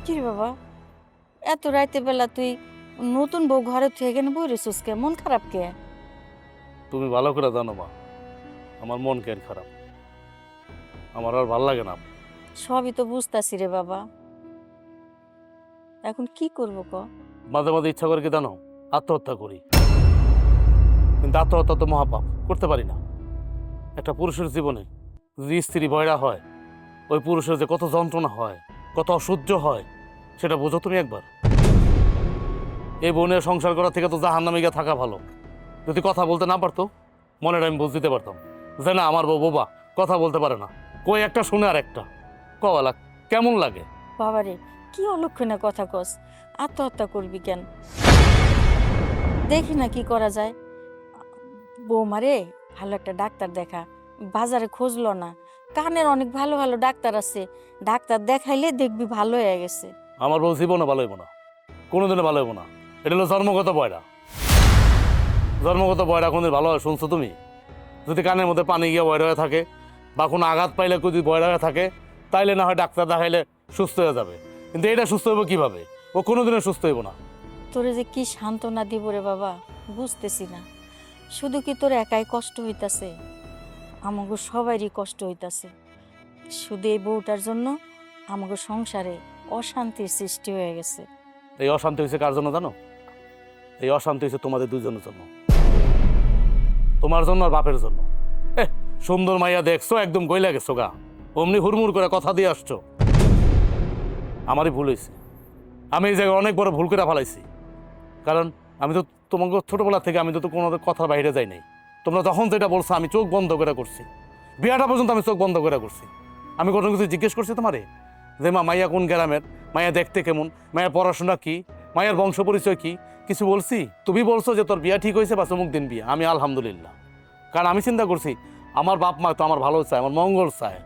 কি রে বাবা, এত রাইতে বেলা তুই নতুন বউ ঘরে থেকে এখানে বই রেছিস কে? মন খারাপ কে? তুমি ভালো করে জানো মা, আমার মন কেন খারাপ, আমার আর ভাল লাগে না। সবই তো বুঝতাছি রে বাবা, এখন কি করবো ক? মাঝে মাঝে ইচ্ছা করে কি জানো, আত্মহত্যা করি, কিন্তু আত্মহত্যা তো মহাপাপ, করতে পারি না। একটা পুরুষের জীবনে যদি স্ত্রী বয়রা হয়, ওই পুরুষের যে কত যন্ত্রণা হয়, কত অসহ্য হয়, সেটা বোঝো তুমি একবার। এই বোনের সংসার করা থেকে তো জাহান্নামে গিয়ে থাকা ভালো। যদি কথা বলতে না পারতো, মনের আমি বুঝ দিতে পারতাম যে না আমার বউ বোবা, কথা বলতে পারে না, কই একটা শুনে আর একটা কওয়ালা, কেমন লাগে। বাবারে, কি অলক্ষণে কথা কস? আত্মহত্যা করবি কেন? দেখি না কি করা যায়। বৌমারে ভালো একটা ডাক্তার দেখা, বাজারে খুঁজলো না। কানের অনেক ভালো ভালো ডাক্তার আছে, ডাক্তার দেখাইলে দেখবি ভালো হয়ে গেছে। আমার বউ জীবনে ভালো হইব না, কোনোদিনও ভালো হইব না। এটা হলো জন্মগত বয়রা। জন্মগত বয়রা কোনদিন ভালো হয় শুনছো তুমি? যদি কানের মধ্যে পানি গিয়ে বয়রা হয়ে থাকে বা কোনো আঘাত পাইলে যদি বয়রা হয়ে থাকে, তাইলে না হয় ডাক্তার দেখাইলে সুস্থ হয়ে যাবে, কিন্তু এটা সুস্থ হইব কিভাবে? ও কোনোদিনও সুস্থ হইব না। তোরে যে কি সান্ত্বনা দিব রে বাবা, বুঝতেছি না। শুধু কি তোর একাই কষ্ট হইতাছে? আমাগো সবারই কষ্ট হইতাছে। শুধু এই বউটার জন্য আমাগো সংসারে অশান্তির সৃষ্টি হয়ে গেছে। এই অশান্তি হয়েছে কার জন্য জানো? এই অশান্তি হয়েছে তোমাদের দুজনের জন্য, তোমার জন্য আর বাপের জন্য। সুন্দর মাইয়া দেখছো, একদম গইলা গেছো গা, অমনি হুড়মুড় করে কথা দিয়ে আসছো। আমারই ভুল হয়েছে, আমি এই জায়গায় অনেক বড় ভুল করে ফেলাইছি। কারণ আমি তো তোমাকে ছোটবেলা থেকে আমি তো কোনো কথা বাইরে যাই নাই। তোমরা যখন যেটা বলছো আমি চোখ বন্ধ করে করছি, বিয়াটা পর্যন্ত আমি চোখ বন্ধ করে করছি। আমি কোনো কিছু জিজ্ঞেস করছি তোমারে যে মা মাইয়া কোন গ্রামের, মাইয়া দেখতে কেমন, মায়ের পড়াশোনা কি, মায়ের বংশ পরিচয় কি, কিছু বলছি? তুমি বলছো যে তোর বিয়া ঠিক হয়েছে বা চমুক দিন বিয়া। আমি আলহামদুলিল্লাহ, কারণ আমি চিন্তা করছি আমার বাপ মা তো আমার ভালো চায়, আমার মঙ্গল চায়।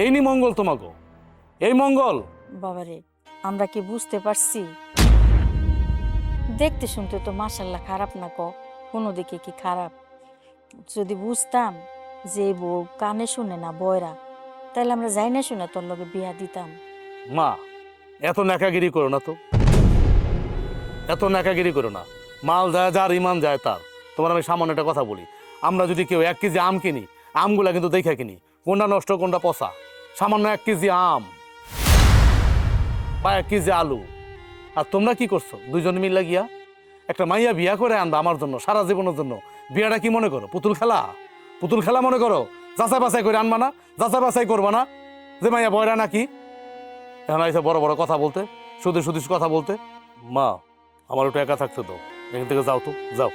এই নি মঙ্গল তোমাকে, এই মঙ্গল। বাবারে, আমরা কি বুঝতে পারছি? দেখতে শুনতে তো মাশাল্লাহ খারাপ না, ক কোনো দিকে কি খারাপ? যদি বুঝতাম যে এই বউ কানে শুনে না বয়রা, তাহলে আমরা যাই না শুনে তোর লগে বিয়া দিতাম। মা, এত নেকাগিরি করো না তো, এত নেকাগিরি করো না। মাল যায় যার, ইমান যায় তার। তোমার আমি সামান্য একটা কথা বলি, আমরা যদি কেউ 1 কেজি আম কিনি, আমগুলা কিন্তু দেখে কিনি, কোনটা নষ্ট কোনটা পচা। সামান্য 1 কেজি আম বা 1 কেজি আলু, আর তোমরা কি করছো? দুইজন মিলে গিয়া একটা মাইয়া বিয়া করে আনবা আমার জন্য, সারা জীবনের জন্য। বিয়াটা কি মনে করো পুতুল খেলা? পুতুল খেলা মনে করো? যাচাই বাছাই করে আনবা না? যাচাই বাছাই করবা না যে মাইয়া বয়রা নাকি? এখন আইসা বড় বড় কথা বলতে, শুধু শুধু কথা বলতে। মা, আমার একটু একা থাকতে দাও, এখান থেকে যাও তো, যাও।